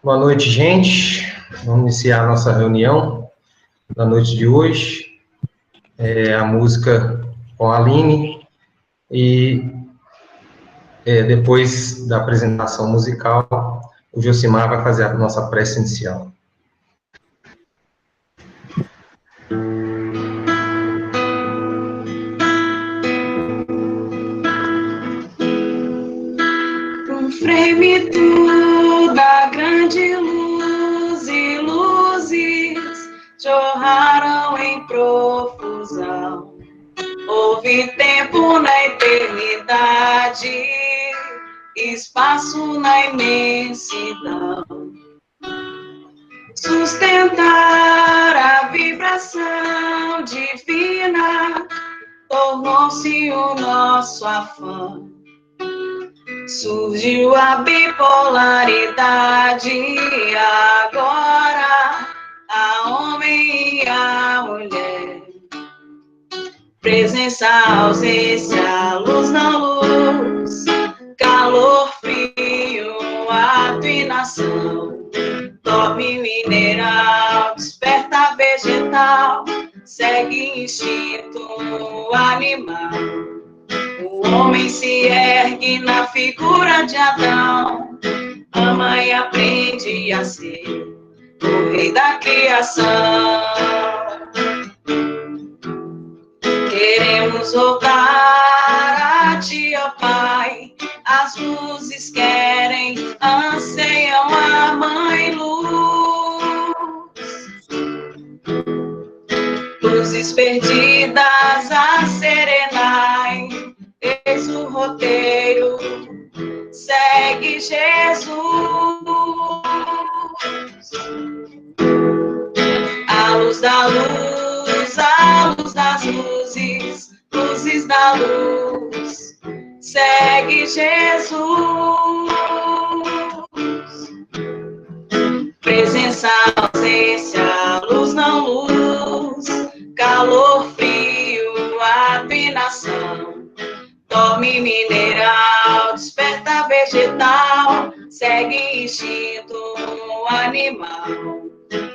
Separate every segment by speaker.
Speaker 1: Boa noite, gente. Vamos iniciar a nossa reunião da noite de hoje. A música com a Aline e depois da apresentação musical, o Josimar vai fazer a nossa prece inicial.
Speaker 2: Frame tu da grande luz e luzes jorraram em profusão. Houve tempo na eternidade, espaço na imensidão. Sustentar a vibração divina tornou-se o nosso afã. Surgiu a bipolaridade, agora a homem e a mulher. Presença, ausência, luz, não luz, calor, frio, ato e nação. Dorme mineral, desperta vegetal, segue instinto animal. O homem se ergue na figura de Adão, ama e aprende a ser o rei da criação. Queremos voltar a ti, ó Pai, as luzes querem, anseiam a mãe luz. Luzes perdidas a serenai, eis o roteiro, segue Jesus. A luz da luz, a luz das luzes, luzes da luz, segue Jesus. Presença, ausência, luz, não luz, calor, frio, afinação. Dorme mineral, desperta vegetal, segue instinto animal.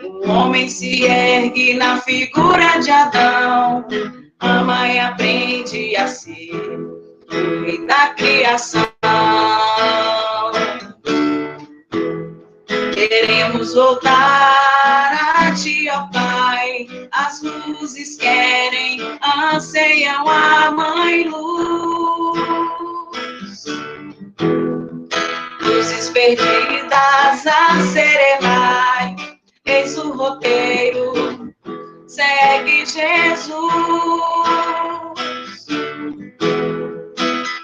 Speaker 2: O homem se ergue na figura de Adão, ama e aprende a ser o rei da criação. Queremos voltar a ti, ó Pai, as luzes querem, anseiam a mãe luz. Luzes perdidas a serenai, eis o roteiro, segue Jesus.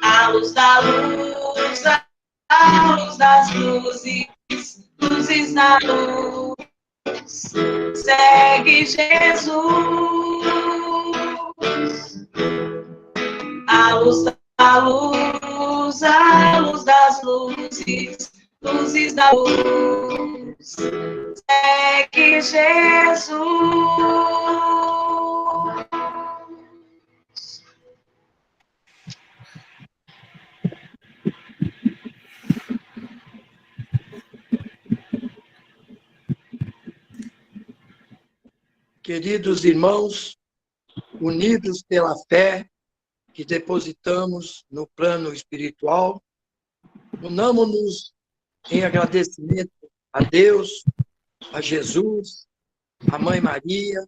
Speaker 2: A luz da luz, a luz das luzes, luzes da luz, segue Jesus. A luz da luz, a luz das luzes, luzes da luz, segue Jesus.
Speaker 3: Queridos irmãos, unidos pela fé que depositamos no plano espiritual, unamos-nos em agradecimento a Deus, a Jesus, a Mãe Maria,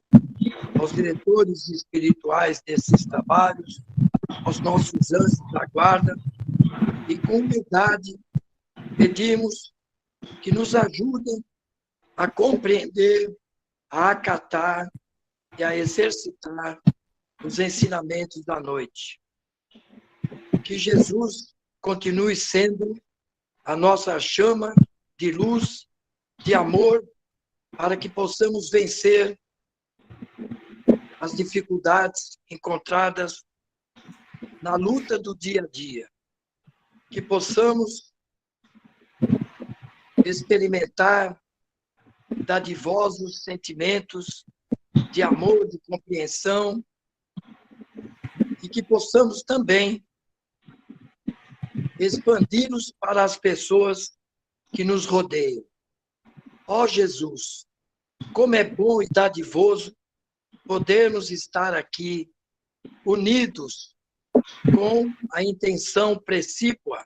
Speaker 3: aos diretores espirituais desses trabalhos, aos nossos anjos da guarda, e com humildade pedimos que nos ajudem a compreender, a acatar e a exercitar os ensinamentos da noite. Que Jesus continue sendo a nossa chama de luz, de amor, para que possamos vencer as dificuldades encontradas na luta do dia a dia. Que possamos experimentar dadivosos sentimentos de amor, de compreensão, e que possamos também expandi-los para as pessoas que nos rodeiam. Ó Jesus, como é bom e dadivoso podermos estar aqui unidos com a intenção precípua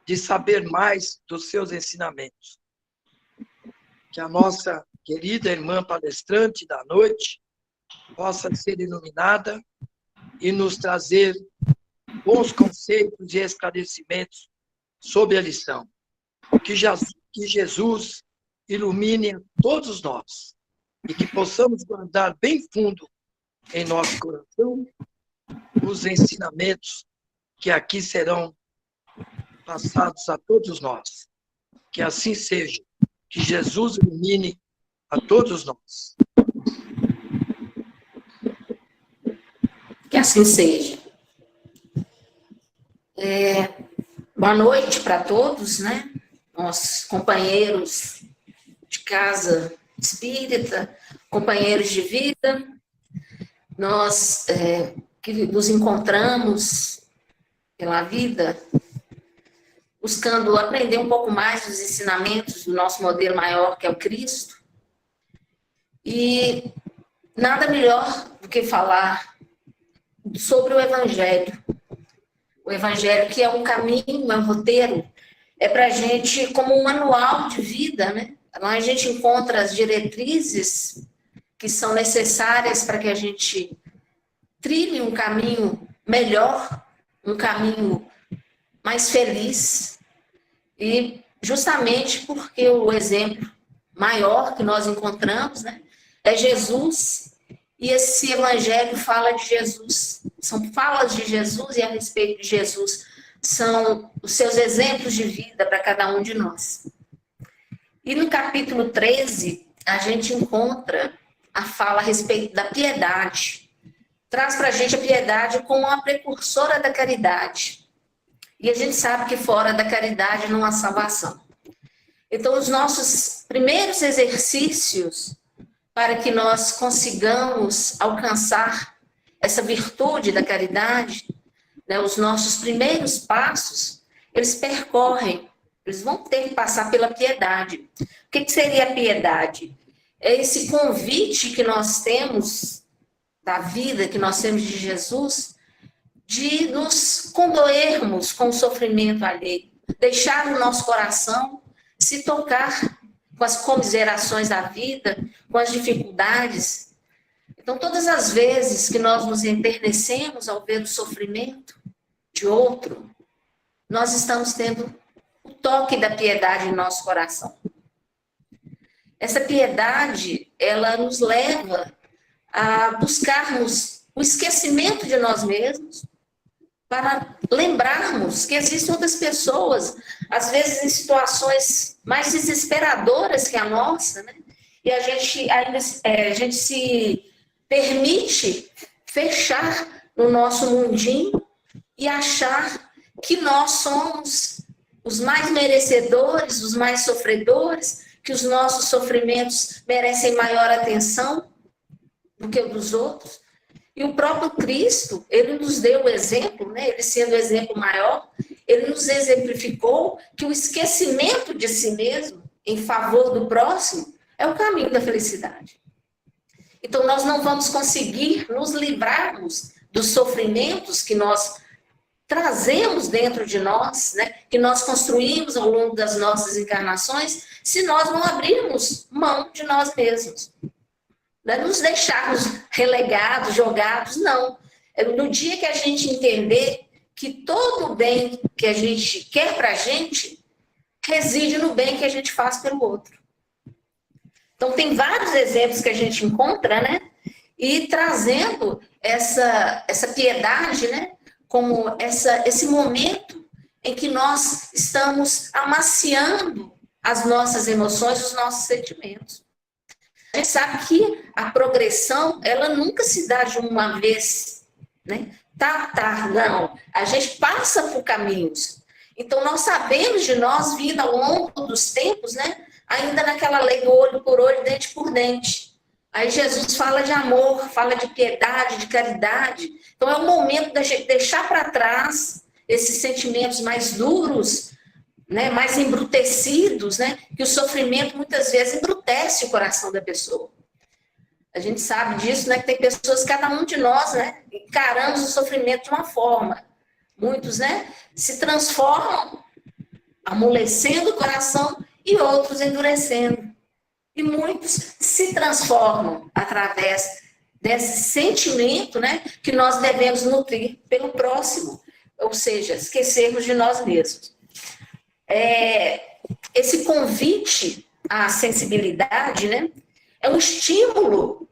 Speaker 3: de saber mais dos seus ensinamentos. Que a nossa querida irmã palestrante da noite possa ser iluminada e nos trazer bons conceitos e esclarecimentos sobre a lição. Que Jesus ilumine a todos nós e que possamos guardar bem fundo em nosso coração os ensinamentos que aqui serão passados a todos nós. Que assim seja. Que Jesus ilumine a todos nós.
Speaker 4: Que assim seja. Boa noite para todos, né? Nossos companheiros de casa espírita, companheiros de vida. Nós que nos encontramos pela vida, buscando aprender um pouco mais dos ensinamentos do nosso modelo maior, que é o Cristo. E nada melhor do que falar sobre o Evangelho. O Evangelho, que é um caminho, é um roteiro, é para a gente como um manual de vida, né? Lá a gente encontra as diretrizes que são necessárias para que a gente trilhe um caminho melhor, um caminho mais feliz. E justamente porque o exemplo maior que nós encontramos, né, é Jesus, e esse evangelho fala de Jesus, são falas de Jesus e a respeito de Jesus, são os seus exemplos de vida para cada um de nós. E no capítulo 13, a gente encontra a fala a respeito da piedade. Traz para a gente a piedade como uma precursora da caridade. E a gente sabe que fora da caridade não há salvação. Então, os nossos primeiros exercícios para que nós consigamos alcançar essa virtude da caridade, né, os nossos primeiros passos, eles vão ter que passar pela piedade. O que seria a piedade? É esse convite que nós temos da vida, que nós temos de Jesus, de nos condoermos com o sofrimento alheio, deixar o nosso coração se tocar com as comiserações da vida, com as dificuldades. Então, todas as vezes que nós nos enternecemos ao ver o sofrimento de outro, nós estamos tendo o toque da piedade em nosso coração. Essa piedade, ela nos leva a buscarmos o esquecimento de nós mesmos, para lembrarmos que existem outras pessoas, às vezes em situações mais desesperadoras que a nossa, né? E a gente se permite fechar no nosso mundinho e achar que nós somos os mais merecedores, os mais sofredores, que os nossos sofrimentos merecem maior atenção do que o dos outros. E o próprio Cristo, ele nos deu o exemplo, né? Ele sendo o exemplo maior, ele nos exemplificou que o esquecimento de si mesmo em favor do próximo é o caminho da felicidade. Então, nós não vamos conseguir nos livrarmos dos sofrimentos que nós trazemos dentro de nós, né? Que nós construímos ao longo das nossas encarnações, se nós não abrirmos mão de nós mesmos. Não é nos deixarmos relegados, jogados, não. É no dia que a gente entender que todo o bem que a gente quer para a gente reside no bem que a gente faz pelo outro. Então, tem vários exemplos que a gente encontra, né? E trazendo essa piedade, né? Como esse momento em que nós estamos amaciando as nossas emoções, os nossos sentimentos. A gente sabe que a progressão, ela nunca se dá de uma vez, né? Não. A gente passa por caminhos. Então, nós sabemos de nós, vindo ao longo dos tempos, né? Ainda naquela lei do olho por olho, dente por dente. Aí Jesus fala de amor, fala de piedade, de caridade. Então, é o momento da gente deixar para trás esses sentimentos mais duros né, mais embrutecidos, né, que o sofrimento muitas vezes embrutece o coração da pessoa. A gente sabe disso, né, que tem pessoas, cada um de nós, né, encaramos o sofrimento de uma forma. Muitos, né, se transformam, amolecendo o coração, e outros endurecendo. E muitos se transformam através desse sentimento, né, que nós devemos nutrir pelo próximo, ou seja, esquecermos de nós mesmos. Esse convite à sensibilidade, né, é um estímulo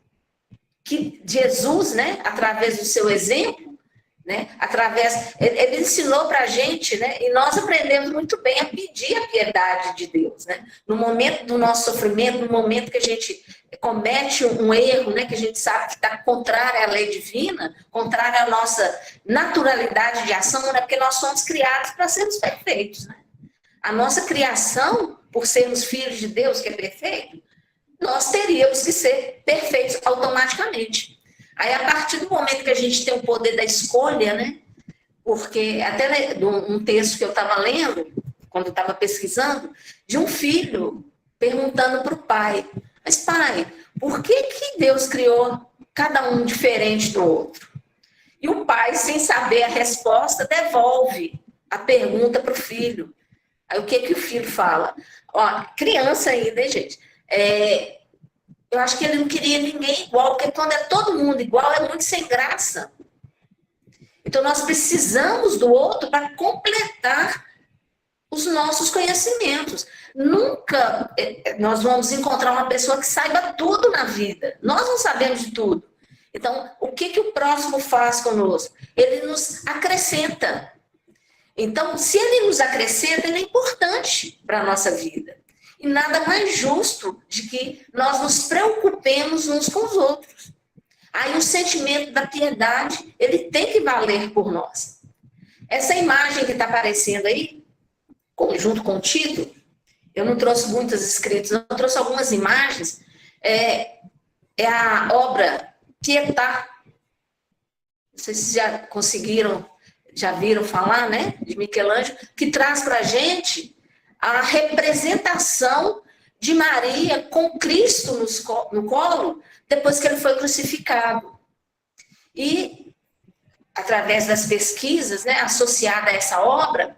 Speaker 4: que Jesus, né, através do seu exemplo, né, ele ensinou para a gente, né, e nós aprendemos muito bem a pedir a piedade de Deus, né, no momento do nosso sofrimento, no momento que a gente comete um erro, né, que a gente sabe que está contrário à lei divina, contrário à nossa naturalidade de ação, né, porque nós somos criados para sermos perfeitos, né. A nossa criação, por sermos filhos de Deus, que é perfeito, nós teríamos que ser perfeitos automaticamente. Aí, a partir do momento que a gente tem o poder da escolha, né? Porque até um texto que eu estava lendo, quando eu estava pesquisando, de um filho perguntando para o pai, mas pai, por que Deus criou cada um diferente do outro? E o pai, sem saber a resposta, devolve a pergunta para o filho. Aí o que o filho fala? Ó, criança ainda, hein, gente? Eu acho que ele não queria ninguém igual, porque quando é todo mundo igual, é muito sem graça. Então, nós precisamos do outro para completar os nossos conhecimentos. Nunca nós vamos encontrar uma pessoa que saiba tudo na vida. Nós não sabemos de tudo. Então, o que o próximo faz conosco? Ele nos acrescenta. Então, se ele nos acrescenta, ele é importante para a nossa vida. E nada mais justo de que nós nos preocupemos uns com os outros. Aí o sentimento da piedade, ele tem que valer por nós. Essa imagem que está aparecendo aí, junto com o título, eu não trouxe muitas escritas, eu trouxe algumas imagens, é a obra Pietà. Não sei se já conseguiram, já viram falar, né? De Michelangelo, que traz para a gente a representação de Maria com Cristo no colo, depois que ele foi crucificado. E, através das pesquisas, né, associada a essa obra,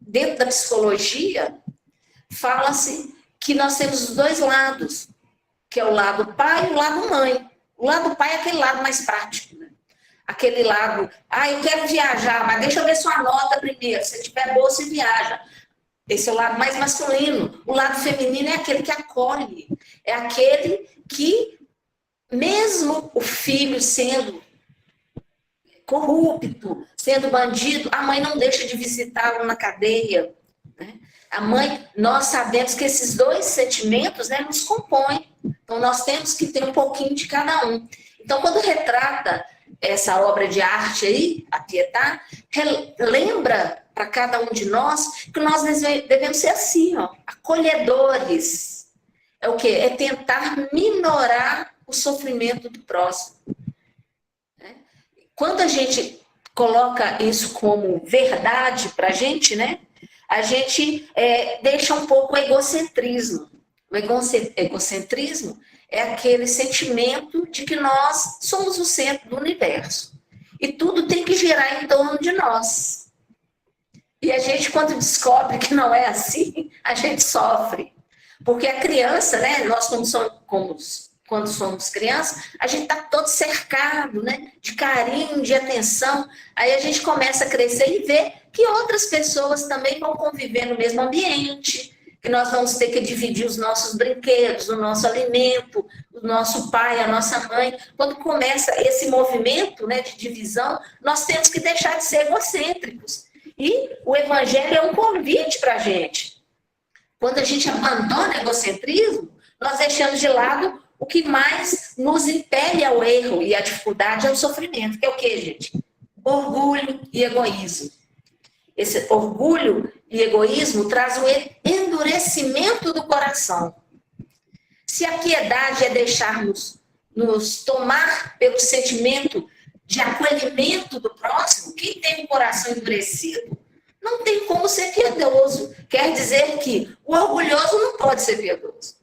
Speaker 4: dentro da psicologia, fala-se que nós temos os dois lados, que é o lado pai e o lado mãe. O lado pai é aquele lado mais prático, né? Aquele lado, eu quero viajar, mas deixa eu ver sua nota primeiro, se tiver boa, você viaja. Esse é o lado mais masculino. O lado feminino é aquele que acolhe. É aquele que, mesmo o filho sendo corrupto, sendo bandido, a mãe não deixa de visitá-lo na cadeia. Né? A mãe, nós sabemos que esses dois sentimentos, né, nos compõem. Então, nós temos que ter um pouquinho de cada um. Então, quando retrata essa obra de arte aí, a Pietà, lembra para cada um de nós que nós devemos ser assim, ó, acolhedores. É o quê? É tentar minorar o sofrimento do próximo. Quando a gente coloca isso como verdade para a gente, né? A gente deixa um pouco o egocentrismo. O egocentrismo é aquele sentimento de que nós somos o centro do universo. E tudo tem que girar em torno de nós. E a gente, quando descobre que não é assim, a gente sofre. Porque a criança, né, nós quando somos crianças, a gente está todo cercado, né, de carinho, de atenção. Aí a gente começa a crescer e ver que outras pessoas também vão conviver no mesmo ambiente, que nós vamos ter que dividir os nossos brinquedos, o nosso alimento, o nosso pai, a nossa mãe. Quando começa esse movimento, né, de divisão, nós temos que deixar de ser egocêntricos. E o evangelho é um convite para a gente. Quando a gente abandona o egocentrismo, nós deixamos de lado o que mais nos impele ao erro e à dificuldade, ao sofrimento, que é o quê, gente? Orgulho e egoísmo. Esse orgulho e egoísmo traz o endurecimento do coração. Se a piedade é deixarmos nos tomar pelo sentimento de acolhimento do próximo, quem tem um coração endurecido Não tem como ser piedoso. Quer dizer que o orgulhoso não pode ser piedoso.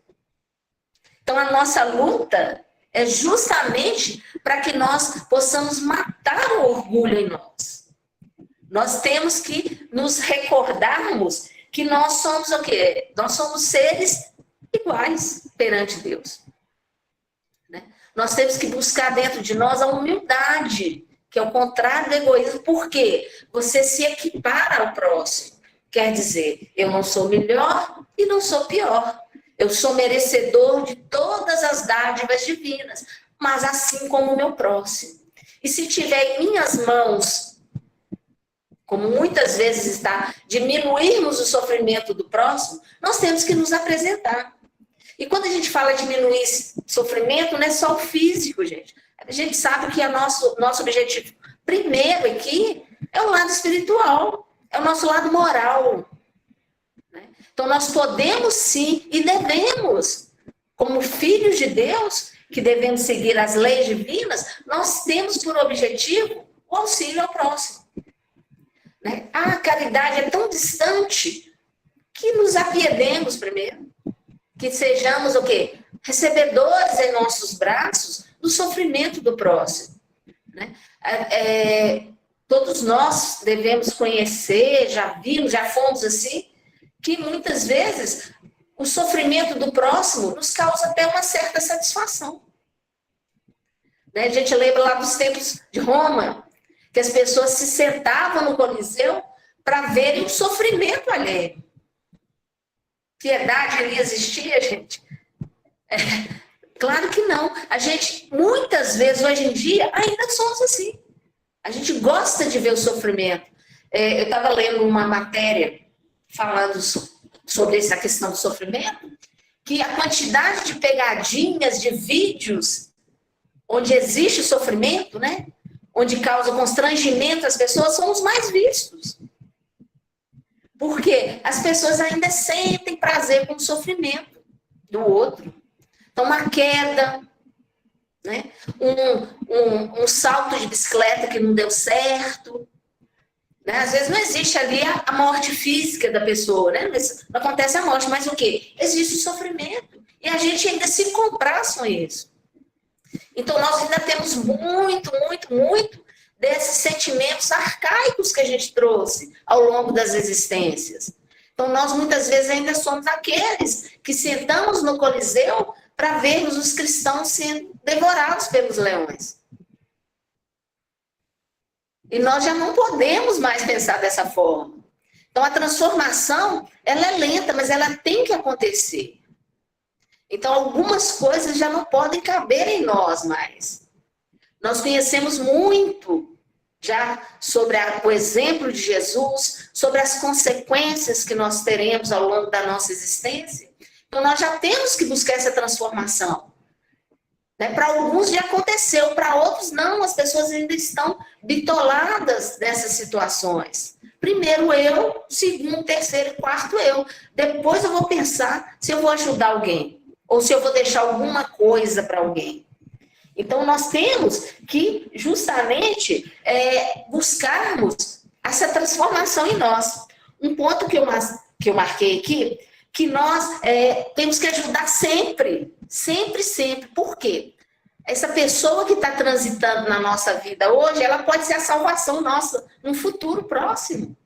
Speaker 4: Então, a nossa luta é justamente para que nós possamos matar o orgulho em nós. Nós temos que nos recordarmos que nós somos o quê? Nós somos seres iguais perante Deus. Né? Nós temos que buscar dentro de nós a humildade, que é o contrário do egoísmo. Por quê? Você se equipara ao próximo. Quer dizer, eu não sou melhor e não sou pior. Eu sou merecedor de todas as dádivas divinas, mas assim como o meu próximo. E se tiver em minhas mãos, como muitas vezes está, diminuirmos o sofrimento do próximo, nós temos que nos apresentar. E quando a gente fala diminuir sofrimento, não é só o físico, gente. A gente sabe que nosso objetivo primeiro aqui é o lado espiritual, é o nosso lado moral. Né? Então, nós podemos sim e devemos, como filhos de Deus, que devemos seguir as leis divinas, nós temos por objetivo o auxílio ao próximo. Né? A caridade é tão distante que nos apiedemos primeiro, que sejamos o quê? Recebedores em nossos braços do sofrimento do próximo. Né? Todos nós devemos conhecer, já vimos, já fomos assim, que muitas vezes o sofrimento do próximo nos causa até uma certa satisfação. Né? A gente lembra lá dos tempos de Roma, que as pessoas se sentavam no Coliseu para verem o sofrimento alheio. Piedade ali existia, gente? Claro que não. A gente, muitas vezes, hoje em dia, ainda somos assim. A gente gosta de ver o sofrimento. Eu estava lendo uma matéria falando sobre essa questão do sofrimento, que a quantidade de pegadinhas, de vídeos, onde existe sofrimento, né? Onde causa constrangimento às pessoas, são os mais vistos. Porque as pessoas ainda sentem prazer com o sofrimento do outro. Então, uma queda, né? um salto de bicicleta que não deu certo. Né? Às vezes não existe ali a morte física da pessoa, né? Não acontece a morte, mas o quê? Existe o sofrimento. E a gente ainda se compraz com isso. Então, nós ainda temos muito desses sentimentos arcaicos que a gente trouxe ao longo das existências. Então, nós muitas vezes ainda somos aqueles que sentamos no Coliseu para vermos os cristãos sendo devorados pelos leões. E nós já não podemos mais pensar dessa forma. Então, a transformação, ela é lenta, mas ela tem que acontecer. Então, algumas coisas já não podem caber em nós mais. Nós conhecemos muito já sobre o exemplo de Jesus, sobre as consequências que nós teremos ao longo da nossa existência. Então, nós já temos que buscar essa transformação. Né? Para alguns já aconteceu, para outros não. As pessoas ainda estão bitoladas nessas situações. Primeiro eu, segundo, terceiro, quarto eu. Depois eu vou pensar se eu vou ajudar alguém ou se eu vou deixar alguma coisa para alguém. Então, nós temos que, justamente, buscarmos essa transformação em nós. Um ponto que eu marquei aqui, que nós temos que ajudar sempre. Sempre, sempre. Por quê? Essa pessoa que está transitando na nossa vida hoje, ela pode ser a salvação nossa num futuro próximo.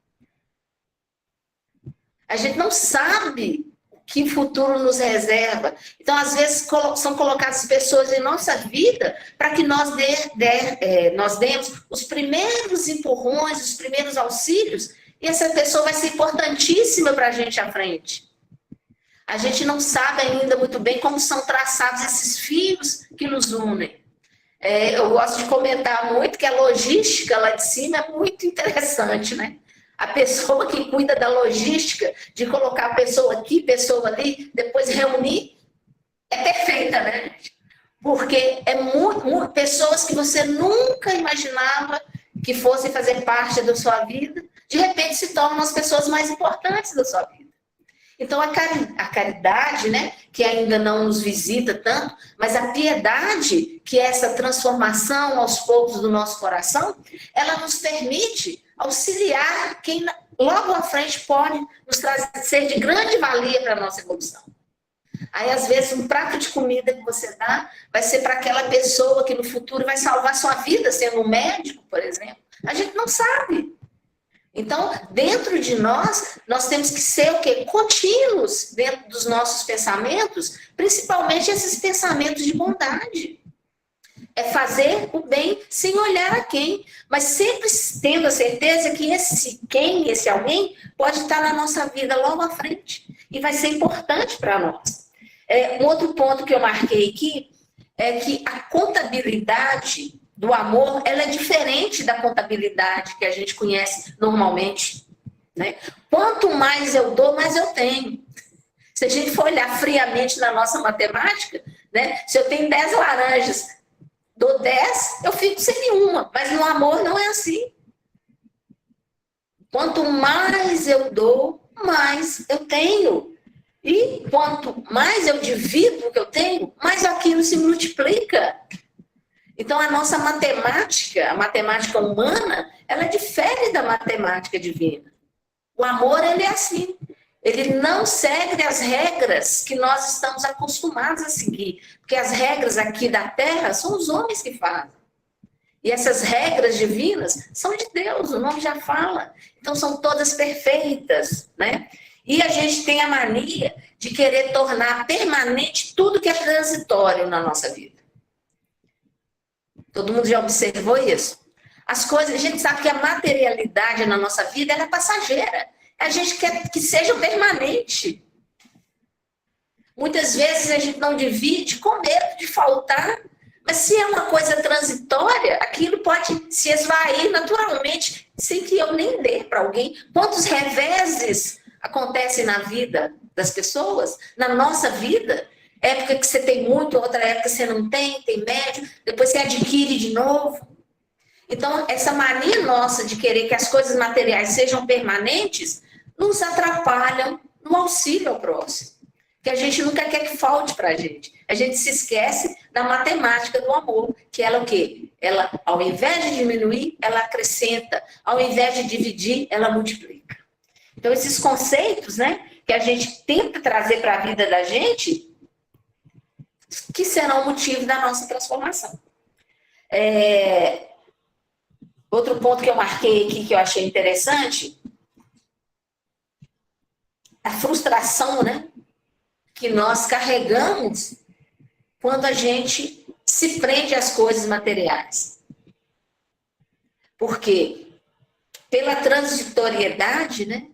Speaker 4: A gente não sabe que futuro nos reserva. Então, às vezes, são colocadas pessoas em nossa vida para que nós demos os primeiros empurrões, os primeiros auxílios, e essa pessoa vai ser importantíssima para a gente à frente. A gente não sabe ainda muito bem como são traçados esses fios que nos unem. Eu gosto de comentar muito que a logística lá de cima é muito interessante, né? A pessoa que cuida da logística, de colocar a pessoa aqui, pessoa ali, depois reunir, é perfeita, né? Porque pessoas que você nunca imaginava que fossem fazer parte da sua vida, de repente se tornam as pessoas mais importantes da sua vida. Então, a caridade, né, que ainda não nos visita tanto, mas a piedade, que é essa transformação aos poucos do nosso coração, ela nos permite auxiliar quem logo à frente pode nos ser de grande valia para a nossa evolução. Aí, às vezes, um prato de comida que você dá vai ser para aquela pessoa que no futuro vai salvar sua vida, sendo um médico, por exemplo. A gente não sabe. Então, dentro de nós, nós temos que ser o quê? Contínuos dentro dos nossos pensamentos, principalmente esses pensamentos de bondade. É fazer o bem sem olhar a quem, mas sempre tendo a certeza que esse quem, esse alguém, pode estar na nossa vida logo à frente e vai ser importante para nós. Um outro ponto que eu marquei aqui é que a contabilidade do amor, ela é diferente da contabilidade que a gente conhece normalmente, né? Quanto mais eu dou, mais eu tenho. Se a gente for olhar friamente na nossa matemática, né? Se eu tenho 10 laranjas, dou 10, eu fico sem nenhuma. Mas no amor não é assim. Quanto mais eu dou, mais eu tenho. E quanto mais eu divido o que eu tenho, mais aquilo se multiplica. Então, a nossa matemática, a matemática humana, ela difere da matemática divina. O amor, ele é assim. Ele não segue as regras que nós estamos acostumados a seguir. Porque as regras aqui da Terra são os homens que fazem. E essas regras divinas são de Deus, o nome já fala. Então, são todas perfeitas, né? E a gente tem a mania de querer tornar permanente tudo que é transitório na nossa vida. Todo mundo já observou isso? As coisas, a gente sabe que a materialidade na nossa vida ela é passageira. A gente quer que seja permanente. Muitas vezes a gente não divide com medo de faltar, mas se é uma coisa transitória, aquilo pode se esvair naturalmente, sem que eu nem dê para alguém. Quantos reveses acontecem na vida das pessoas, na nossa vida? Época que você tem muito, outra época você não tem, tem médio, depois você adquire de novo. Então, essa mania nossa de querer que as coisas materiais sejam permanentes nos atrapalham no auxílio ao próximo. Que a gente nunca quer que falte para a gente. A gente se esquece da matemática do amor, que ela o quê? Ela, ao invés de diminuir, ela acrescenta. Ao invés de dividir, ela multiplica. Então, esses conceitos, né, que a gente tenta trazer para a vida da gente, que serão o motivo da nossa transformação. Outro ponto que eu marquei aqui, que eu achei interessante, a frustração, né, que nós carregamos quando a gente se prende às coisas materiais. Porque, pela transitoriedade, né,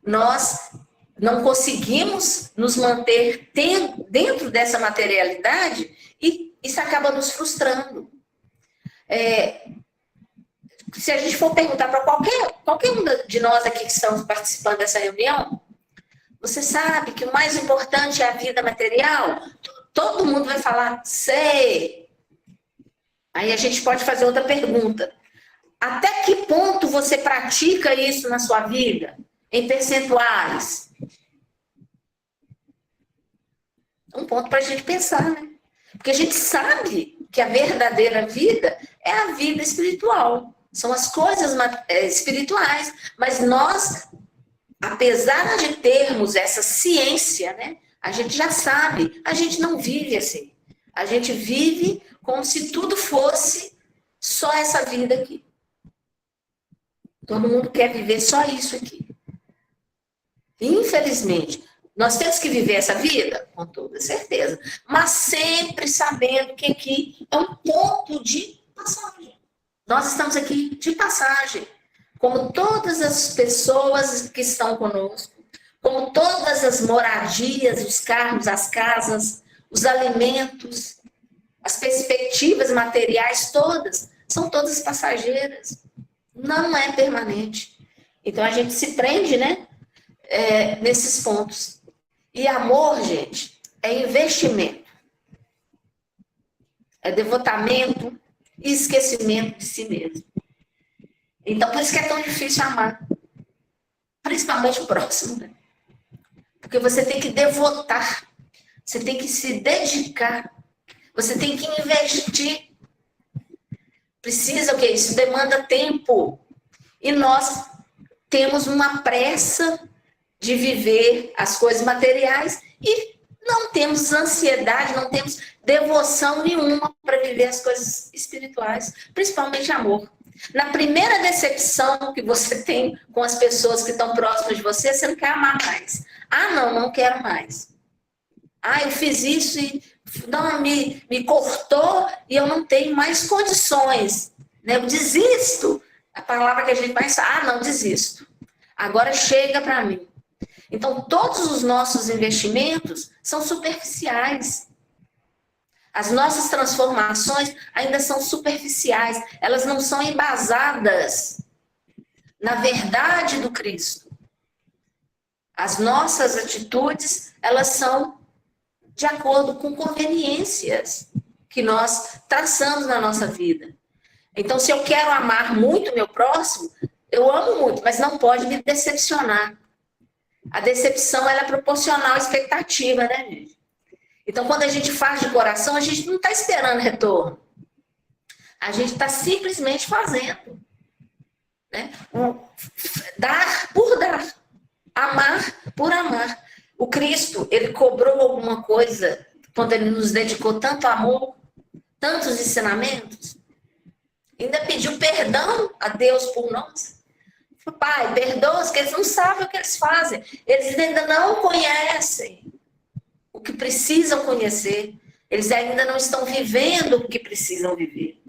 Speaker 4: nós não conseguimos nos manter dentro dessa materialidade e isso acaba nos frustrando. Se a gente for perguntar para qualquer um de nós aqui que estamos participando dessa reunião, você sabe que o mais importante é a vida material? Todo mundo vai falar, sei. Aí a gente pode fazer outra pergunta. Até que ponto você pratica isso na sua vida? Em percentuais? Um ponto para a gente pensar, né? Porque a gente sabe que a verdadeira vida é a vida espiritual. São as coisas espirituais. Mas nós, apesar de termos essa ciência, né? A gente já sabe, a gente não vive assim. A gente vive como se tudo fosse só essa vida aqui. Todo mundo quer viver só isso aqui. Infelizmente, nós temos que viver essa vida? Com toda certeza. Mas sempre sabendo que aqui é um ponto de passagem. Nós estamos aqui de passagem. Como todas as pessoas que estão conosco, como todas as moradias, os carros, as casas, os alimentos, as perspectivas materiais todas, são todas passageiras. Não é permanente. Então a gente se prende, né? Nesses pontos. E amor, gente, é investimento. É devotamento e esquecimento de si mesmo. Então, por isso que é tão difícil amar. Principalmente o próximo, né? Porque você tem que devotar. Você tem que se dedicar. Você tem que investir. Precisa o quê? Isso demanda tempo. E nós temos uma pressa de viver as coisas materiais e não temos ansiedade, não temos devoção nenhuma para viver as coisas espirituais, principalmente amor. Na primeira decepção que você tem com as pessoas que estão próximas de você, você não quer amar mais. Ah, não quero mais. Ah, eu fiz isso e não, me cortou e eu não tenho mais condições. Né? Eu desisto. A palavra que a gente mais fala, não, desisto. Agora chega para mim. Então, todos os nossos investimentos são superficiais. As nossas transformações ainda são superficiais. Elas não são embasadas na verdade do Cristo. As nossas atitudes, elas são de acordo com conveniências que nós traçamos na nossa vida. Então, se eu quero amar muito meu próximo, eu amo muito, mas não pode me decepcionar. A decepção, ela é proporcional à expectativa, né, gente? Então, quando a gente faz de coração, a gente não está esperando retorno. A gente está simplesmente fazendo. Né? Dar por dar. Amar por amar. O Cristo, ele cobrou alguma coisa quando ele nos dedicou tanto amor, tantos ensinamentos. Ainda pediu perdão a Deus por nós. Pai, perdoa-os, que eles não sabem o que eles fazem. Eles ainda não conhecem o que precisam conhecer. Eles ainda não estão vivendo o que precisam viver.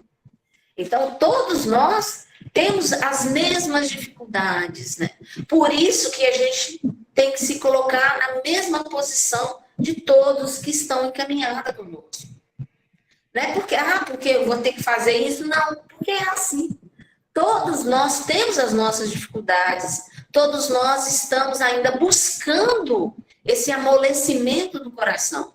Speaker 4: Então, todos nós temos as mesmas dificuldades, né? Por isso que a gente tem que se colocar na mesma posição de todos que estão encaminhados conosco. Não é porque eu vou ter que fazer isso, não, porque é assim. Todos nós temos as nossas dificuldades, todos nós estamos ainda buscando esse amolecimento do coração.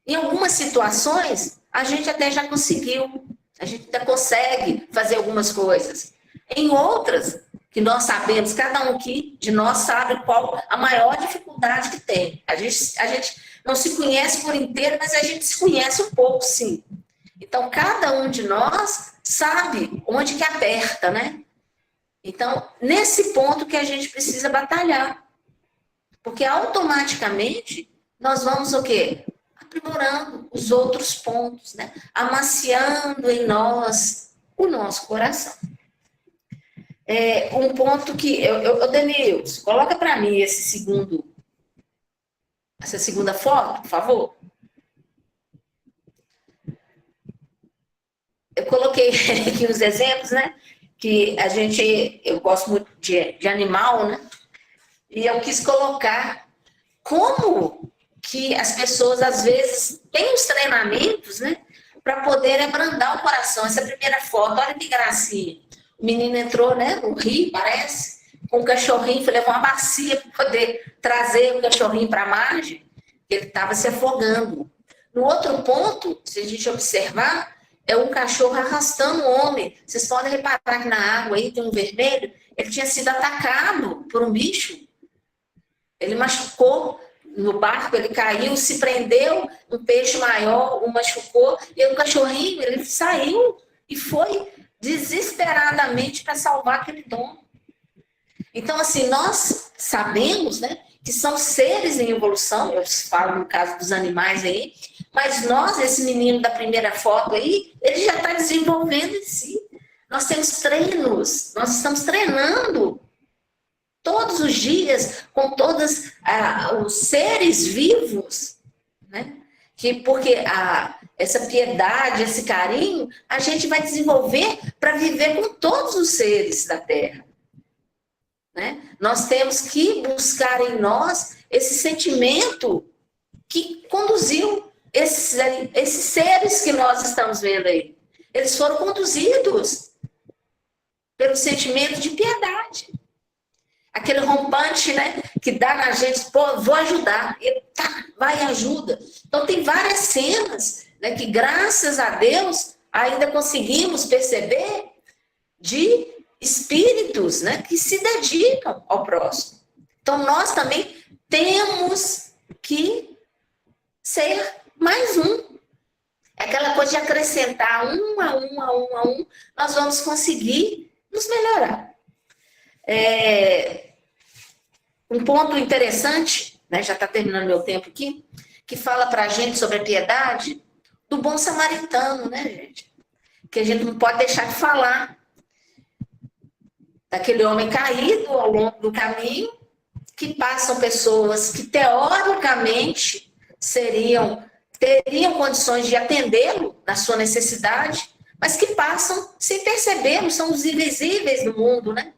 Speaker 4: Em algumas situações, a gente até já conseguiu, a gente ainda consegue fazer algumas coisas. Em outras, que nós sabemos, cada um aqui de nós sabe qual a maior dificuldade que tem. A gente não se conhece por inteiro, mas a gente se conhece um pouco, sim. Então, cada um de nós sabe onde que aperta, né? Então, nesse ponto que a gente precisa batalhar. Porque automaticamente nós vamos o quê? Aprimorando os outros pontos, né? Amaciando em nós o nosso coração. Um ponto que... Denilson, coloca para mim essa segunda foto, por favor. Eu coloquei aqui os exemplos, né? Que eu gosto muito de animal, né? E eu quis colocar como que as pessoas, às vezes, têm os treinamentos, né? Para poder abrandar o coração. Essa primeira foto, olha que gracinha. O menino entrou, né? No rio, parece, com um cachorrinho, levou uma bacia para poder trazer o cachorrinho para a margem. Ele estava se afogando. No outro ponto, se a gente observar, é um cachorro arrastando um homem. Vocês podem reparar que na água aí tem um vermelho. Ele tinha sido atacado por um bicho. Ele machucou no barco, ele caiu, se prendeu, um peixe maior o machucou, e o cachorrinho, ele saiu e foi desesperadamente para salvar aquele dono. Então, assim, nós sabemos, né, que são seres em evolução, eu falo no caso dos animais aí, mas nós, esse menino da primeira foto aí, ele já está desenvolvendo em si. Nós temos treinos, nós estamos treinando todos os dias com todos os seres vivos, né? Porque essa piedade, esse carinho, a gente vai desenvolver para viver com todos os seres da Terra. Né? Nós temos que buscar em nós esse sentimento que conduziu esses seres que nós estamos vendo aí. Eles foram conduzidos pelo sentimento de piedade. Aquele rompante, né, que dá na gente, pô, vou ajudar. E tá, vai e ajuda. Então, tem várias cenas, né, que, graças a Deus, ainda conseguimos perceber de espíritos, né, que se dedicam ao próximo. Então, nós também temos que ser mais um. Aquela coisa de acrescentar um a um, nós vamos conseguir nos melhorar. um ponto interessante, né, já está terminando meu tempo aqui, que fala para a gente sobre a piedade do bom samaritano, né, gente? Que a gente não pode deixar de falar daquele homem caído ao longo do caminho, que passam pessoas que teoricamente teriam condições de atendê-lo na sua necessidade, mas que passam sem percebê-lo, são os invisíveis do mundo, né?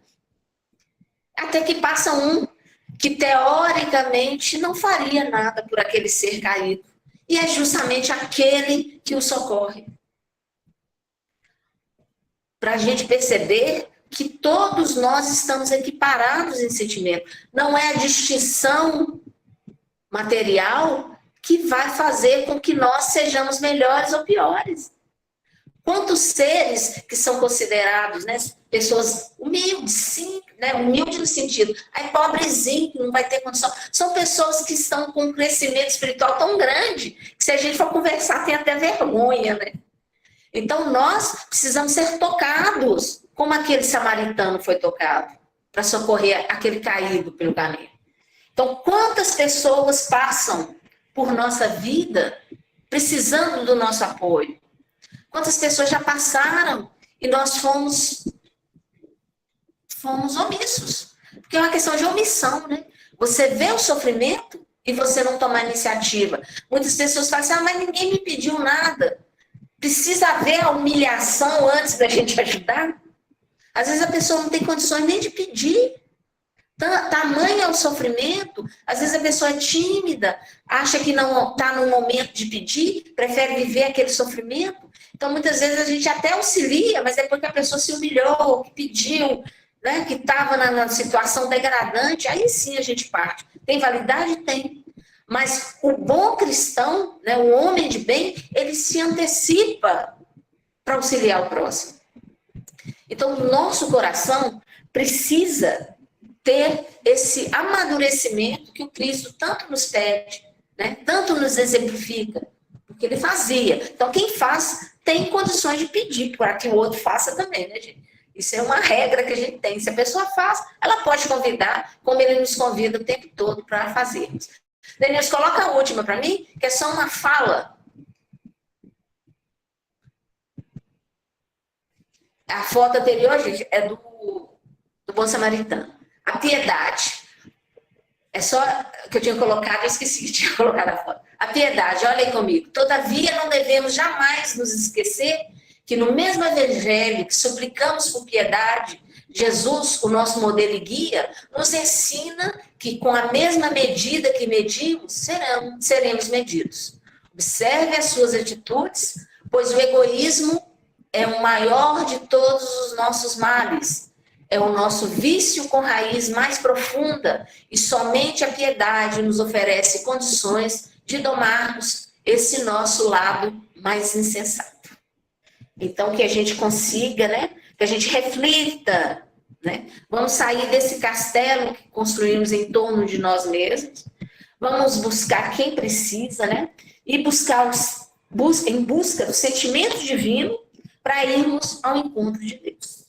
Speaker 4: Até que passa um que teoricamente não faria nada por aquele ser caído, e é justamente aquele que o socorre. Para a gente perceber que todos nós estamos equiparados em sentimento. Não é a distinção material que vai fazer com que nós sejamos melhores ou piores. Quantos seres que são considerados, né, pessoas humildes, sim, né, humilde no sentido, aí pobrezinho, que não vai ter condição, são pessoas que estão com um crescimento espiritual tão grande, que se a gente for conversar tem até vergonha, né? Então nós precisamos ser tocados, como aquele samaritano foi tocado, para socorrer aquele caído pelo caminho. Então, quantas pessoas passam por nossa vida precisando do nosso apoio? Quantas pessoas já passaram e nós fomos omissos? Porque é uma questão de omissão, né? Você vê o sofrimento e você não toma iniciativa. Muitas pessoas falam assim, mas ninguém me pediu nada. Precisa haver a humilhação antes da gente ajudar? Às vezes a pessoa não tem condições nem de pedir. Tamanho é o sofrimento. Às vezes a pessoa é tímida, acha que não está no momento de pedir, prefere viver aquele sofrimento. Então, muitas vezes a gente até auxilia, mas depois que a pessoa se humilhou, que pediu, né, que estava na situação degradante, aí sim a gente parte. Tem validade? Tem. Mas o bom cristão, né, o homem de bem, ele se antecipa para auxiliar o próximo. Então, o nosso coração precisa ter esse amadurecimento que o Cristo tanto nos pede, né? Tanto nos exemplifica, porque ele fazia. Então, quem faz tem condições de pedir para que o outro faça também, né, gente? Isso é uma regra que a gente tem. Se a pessoa faz, ela pode convidar, como ele nos convida o tempo todo para fazermos. Denilson, coloca a última para mim, que é só uma fala. A foto anterior, gente, é do Bom Samaritano. A piedade. É só que eu tinha colocado, eu esqueci que tinha colocado a foto. A piedade, olha aí comigo. Todavia, não devemos jamais nos esquecer que no mesmo evangelho que suplicamos por piedade, Jesus, o nosso modelo e guia, nos ensina que com a mesma medida que medimos, seremos medidos. Observe as suas atitudes, pois o egoísmo é o maior de todos os nossos males. É o nosso vício com raiz mais profunda e somente a piedade nos oferece condições de domarmos esse nosso lado mais insensato. Então, que a gente consiga, né? Que a gente reflita, né? Vamos sair desse castelo que construímos em torno de nós mesmos. Vamos buscar quem precisa, né? E em busca do sentimento divino para irmos ao encontro de Deus.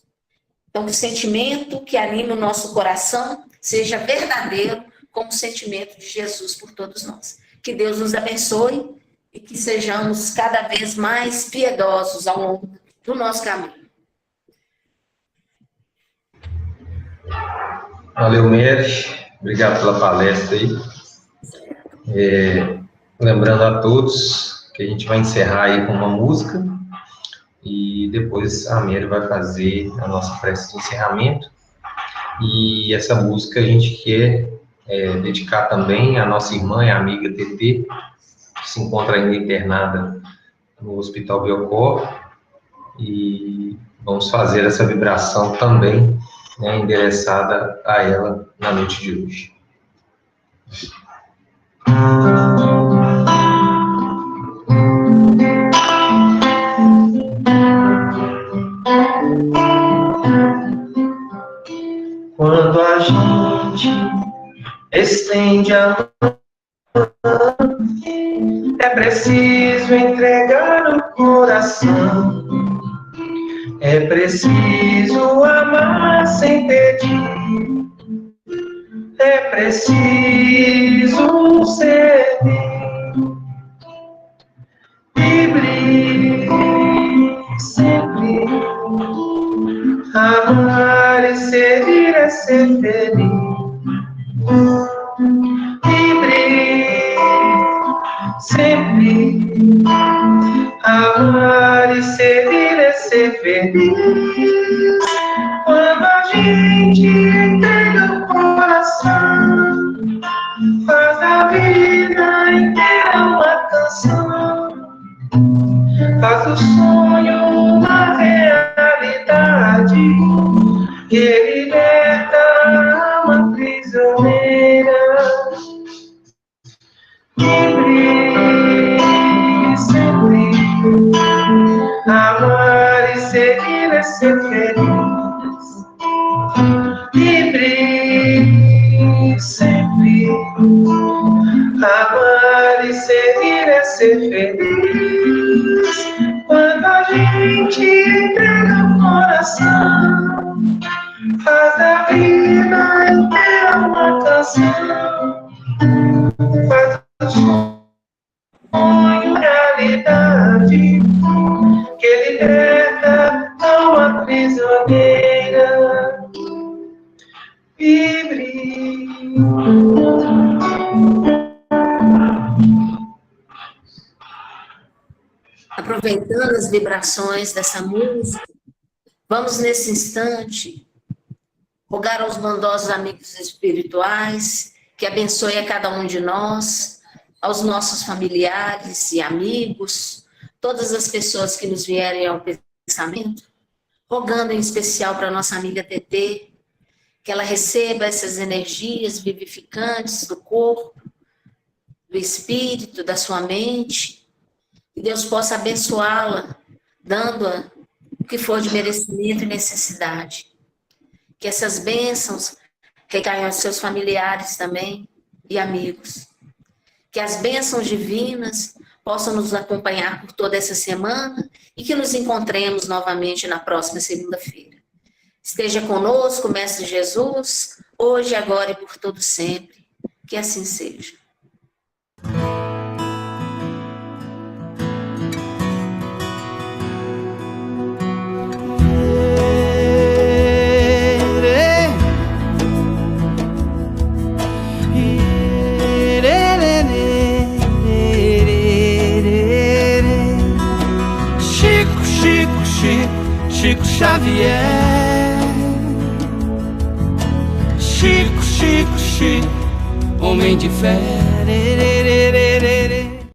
Speaker 4: Então, que o sentimento que anima o nosso coração seja verdadeiro como o sentimento de Jesus por todos nós. Que Deus nos abençoe e que sejamos cada vez mais piedosos ao longo do nosso caminho.
Speaker 1: Valeu, Mary. Obrigado pela palestra aí. Lembrando a todos que a gente vai encerrar aí com uma música e depois a Mary vai fazer a nossa prece de encerramento. E essa música a gente quer dedicar também à nossa irmã e amiga TT, que se encontra ainda internada no Hospital Biocor, e vamos fazer essa vibração também, né, endereçada a ela na noite de hoje. Quando a gente estende a mão, é preciso entregar o coração. É preciso amar sem pedir, é preciso servir, livre sempre. Amar e servir é ser feliz, livre sempre. Amar e servir é ser feliz. Quando a gente entrega o coração, faz a vida inteira uma canção, faz o sonho uma realidade, que liberta a alma prisioneira. Livre sempre. Amar e seguir é ser feliz, livre sempre. Amar e seguir é ser feliz. Quando a gente entrega o coração, faz da vida inteira uma canção, faz o sonho realidade, que liberta a alma prisioneira, livre.
Speaker 4: Aproveitando as vibrações dessa música, vamos nesse instante rogar aos bondosos amigos espirituais que abençoe a cada um de nós, aos nossos familiares e amigos, todas as pessoas que nos vierem ao pensamento, rogando em especial para a nossa amiga Tetê, que ela receba essas energias vivificantes do corpo, do espírito, da sua mente, que Deus possa abençoá-la, dando-a o que for de merecimento e necessidade. Que essas bênçãos recaiam aos seus familiares também e amigos. Que as bênçãos divinas possam nos acompanhar por toda essa semana e que nos encontremos novamente na próxima segunda-feira. Esteja conosco, Mestre Jesus, hoje, agora e por todo sempre. Que assim seja.
Speaker 5: Chico Xavier, Chico, Chico, Chico, homem de fé.